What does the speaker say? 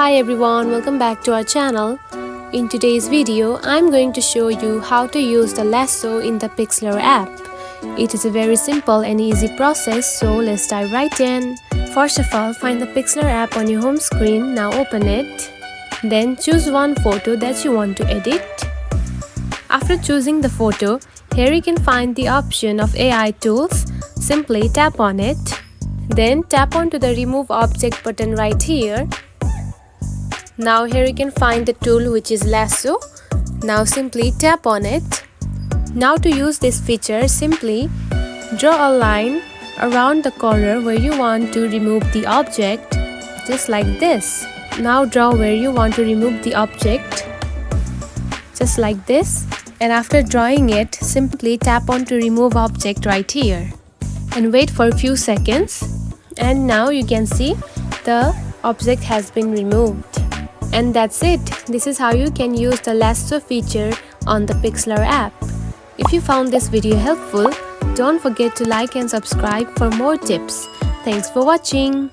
Hi everyone, welcome back to our channel. In today's video, I'm going to show you how to use the lasso in the Pixlr app. It is a very simple and easy process, so let's dive right in. First of all, find the Pixlr app on your home screen. Now open it. Then choose one photo that you want to edit. After choosing the photo, here you can find the option of AI tools. Simply tap on it. Then tap onto the remove object button right here. Now here you can find the tool which is lasso. Now simply tap on it. Now to use this feature, simply draw a line around the corner where you want to remove the object, just like this. Now draw where you want to remove the object, just like this. And after drawing it, simply tap on to remove object right here. And wait for a few seconds. And now you can see the object has been removed. And that's it. This is how you can use the lasso feature on the Pixlr app. If you found this video helpful, don't forget to like and subscribe for more tips. Thanks for watching.